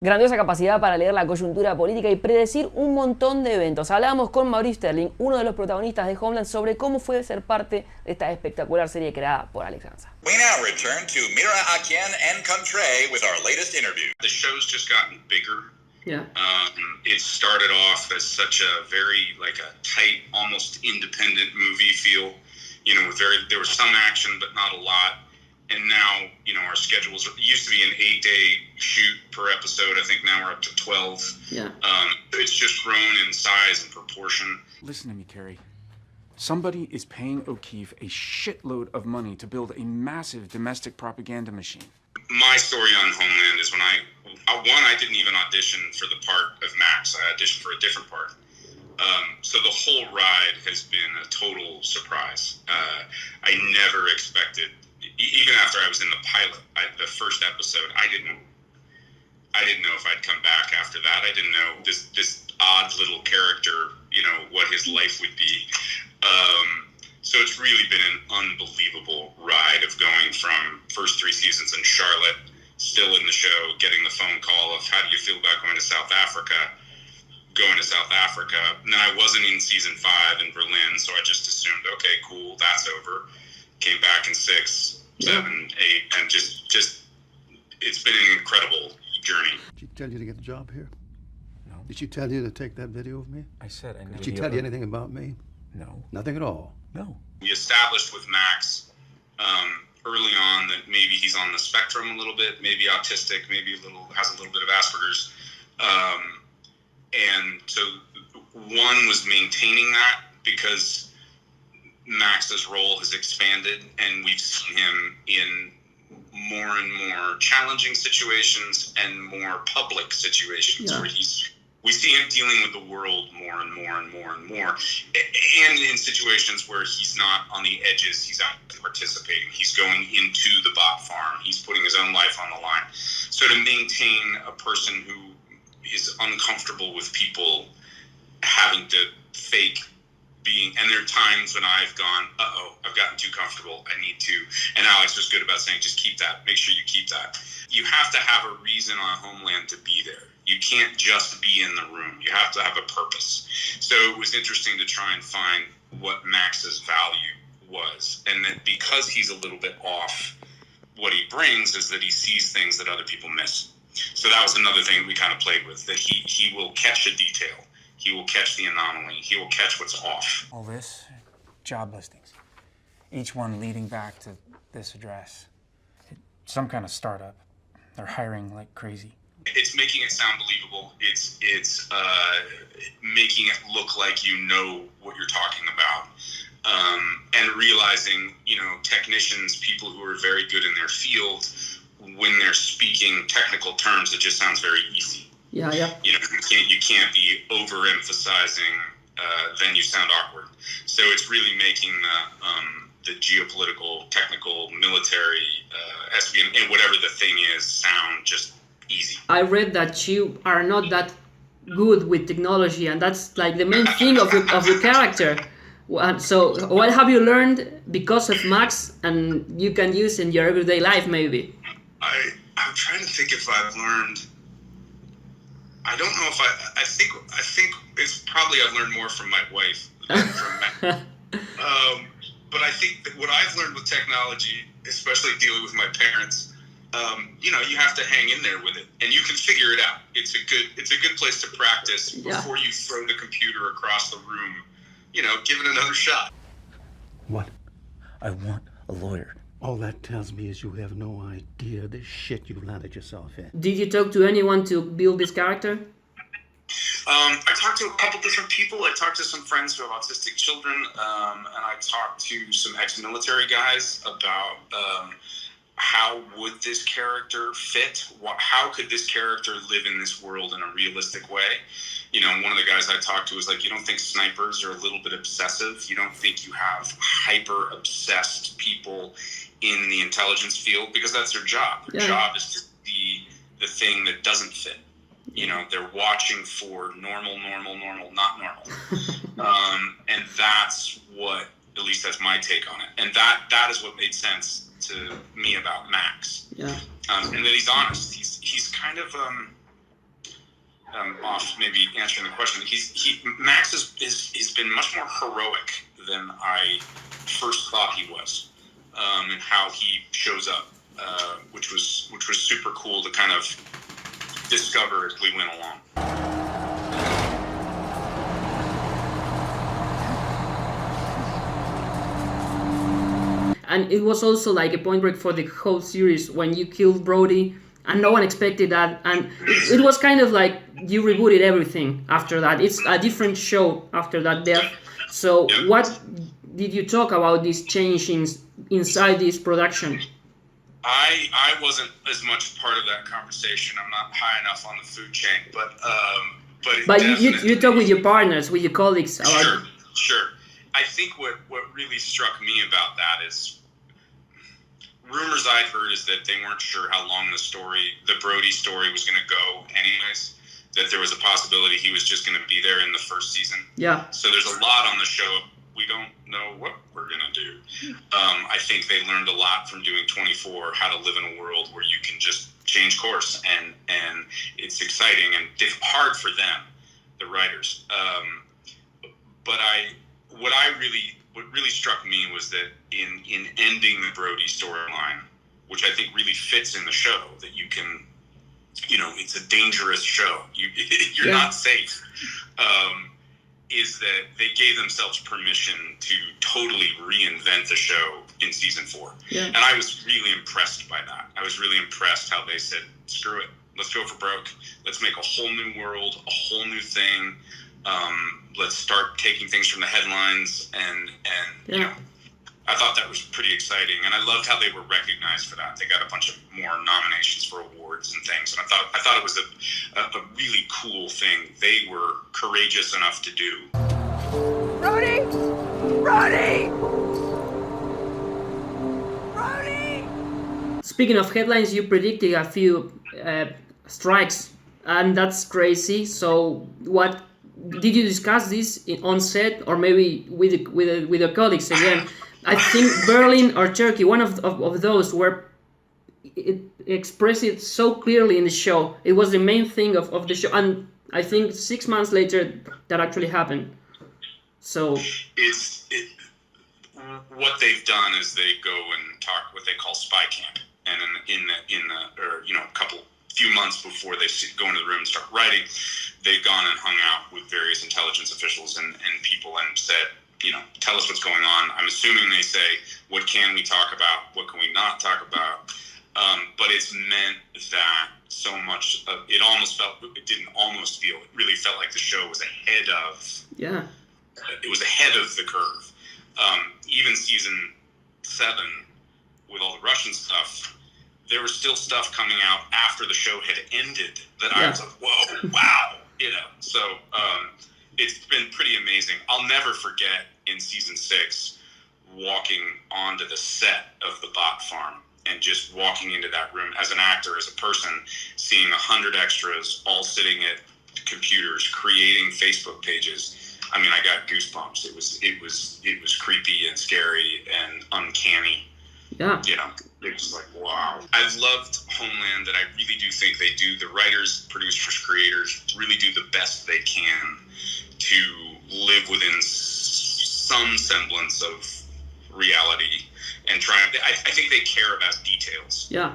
Grandiosa capacidad para leer la coyuntura política y predecir un montón de eventos. Hablábamos con Maury Sterling, uno de los protagonistas de HOMELAND, sobre cómo fue ser parte de esta espectacular serie creada por Alex Gansa. We now return to Mira a quien encontré with our latest interview. The show's just gotten bigger. Yeah. It started off as such a very like a tight, almost independent movie feel. You know, there was some action, but not a lot. And now, you know, our schedules it used to be an 8-day shoot per episode. I think now we're up to 12. Yeah. It's just grown in size and proportion. Listen to me, Carrie. Somebody is paying O'Keefe a shitload of money to build a massive domestic propaganda machine. My story on Homeland is when I didn't even audition for the part of Max. I auditioned for a different part. So the whole ride has been a total surprise. I never expected, even after I was in the pilot, the first episode, I didn't know if I'd come back after that. I didn't know this odd little character, you know, what his life would be. So it's really been an unbelievable ride of going from first 3 seasons in Charlotte, still in the show, getting the phone call of how do you feel about going to South Africa, going to South Africa. And then I wasn't in season 5 in Berlin, so I just assumed, okay, cool, that's over. Came back in 6, 7, 8, and just it's been an incredible journey. Did she tell you to get the job here? No. Did she tell you to take that video of me? I said I never. Did she tell you anything about me? No. Nothing at all? No. We established with Max early on that maybe he's on the spectrum a little bit, maybe autistic, maybe has a little bit of Asperger's. And so one was maintaining that because Max's role has expanded and we've seen him in more and more challenging situations and more public situations where we see him dealing with the world more and more and more and more, and in situations where he's not on the edges, he's actually participating. He's going into the bot farm. He's putting his own life on the line. So to maintain a person who is uncomfortable with people having to fake being, and there are times when I've gone, I've gotten too comfortable, I need to, and Alex was good about saying, just keep that, make sure you keep that. You have to have a reason on Homeland to be there. You can't just be in the room. You have to have a purpose. So it was interesting to try and find what Max's value was, and that because he's a little bit off, what he brings is that he sees things that other people miss. So that was another thing we kind of played with, that he will catch a detail. He will catch the anomaly. He will catch what's off. All this, job listings, each one leading back to this address. Some kind of startup. They're hiring like crazy. It's making it sound believable. It's making it look like you know what you're talking about. And realizing, you know, technicians, people who are very good in their field, when they're speaking technical terms, it just sounds very easy. Yeah. You know, you can't be overemphasizing, then you sound awkward. So it's really making the geopolitical, technical, military, espionage, and whatever the thing is, sound just easy. I read that you are not that good with technology, and that's like the main thing of your character. So what have you learned because of Max and you can use in your everyday life, maybe? I'm trying to think if I've learned. I don't know if I think it's probably I've learned more from my wife than from Max. But I think that what I've learned with technology, especially dealing with my parents, you know, you have to hang in there with it, and you can figure it out. It's a good place to practice before you throw the computer across the room. You know, give it another shot. What? I want a lawyer. All that tells me is you have no idea the shit you've landed yourself in. Did you talk to anyone to build this character? I talked to a couple different people. I talked to some friends who have autistic children, and I talked to some ex-military guys about how would this character fit? How could this character live in this world in a realistic way? You know, one of the guys I talked to was like, you don't think snipers are a little bit obsessive? You don't think you have hyper-obsessed people in the intelligence field? Because that's their job. Their job is to see the thing that doesn't fit. You know, they're watching for normal, not normal. And that's what, at least that's my take on it. And that is what made sense to me about Max. Yeah. And that he's honest. He's kind of off maybe answering the question. Max has been much more heroic than I first thought he was, and how he shows up, which was super cool to kind of discover as we went along. And it was also like a point break for the whole series when you killed Brody, and no one expected that. And it was kind of like you rebooted everything after that. It's a different show after that death. So what did you talk about these changings inside this production? I wasn't as much part of that conversation. I'm not high enough on the food chain, but you talk with your partners, with your colleagues about Sure. I think what really struck me about that is rumors I'd heard is that they weren't sure how long the Brody story was going to go anyways, that there was a possibility he was just going to be there in the first season. Yeah. So there's a lot on the show. We don't know what we're going to do. I think they learned a lot from doing 24, how to live in a world where you can just change course, and it's exciting and hard for them, the writers. But what really struck me was that in ending the Brody storyline, which I think really fits in the show, that you can, it's a dangerous show. You're not safe. Is that they gave themselves permission to totally reinvent the show in season 4. Yeah. And I was really impressed by that. I was really impressed how they said, screw it, let's go for broke. Let's make a whole new world, a whole new thing. Let's start taking things from the headlines, and I thought that was pretty exciting, and I loved how they were recognized for that. They got a bunch of more nominations for awards and things, and I thought it was a really cool thing they were courageous enough to do. Brody! Brody! Brody! Speaking of headlines, you predicted a few strikes, and that's crazy. So what did you discuss this on set, or maybe with your colleagues again? I think Berlin or Turkey, one of those, where it expressed it so clearly in the show. It was the main thing of the show, and I think 6 months later that actually happened. So what they've done is they go and talk what they call spy camp, and a few months before they go into the room and start writing, they've gone and hung out with various intelligence officials and people and said, tell us what's going on. I'm assuming they say, what can we talk about? What can we not talk about? But it's meant that so much of it it really felt like the show was ahead of the curve. Even season 7 with all the Russian stuff, there was still stuff coming out after the show had ended that I was like, whoa, wow, So it's been pretty amazing. I'll never forget in season 6 walking onto the set of the bot farm and just walking into that room as an actor, as a person, seeing 100 extras all sitting at computers creating Facebook pages. I mean, I got goosebumps. It was creepy and scary and uncanny. Yeah. It was like, wow. I've loved Homeland, and I really do think they do. The writers, producers, creators really do the best they can to live within some semblance of reality and try. I think they care about details. Yeah.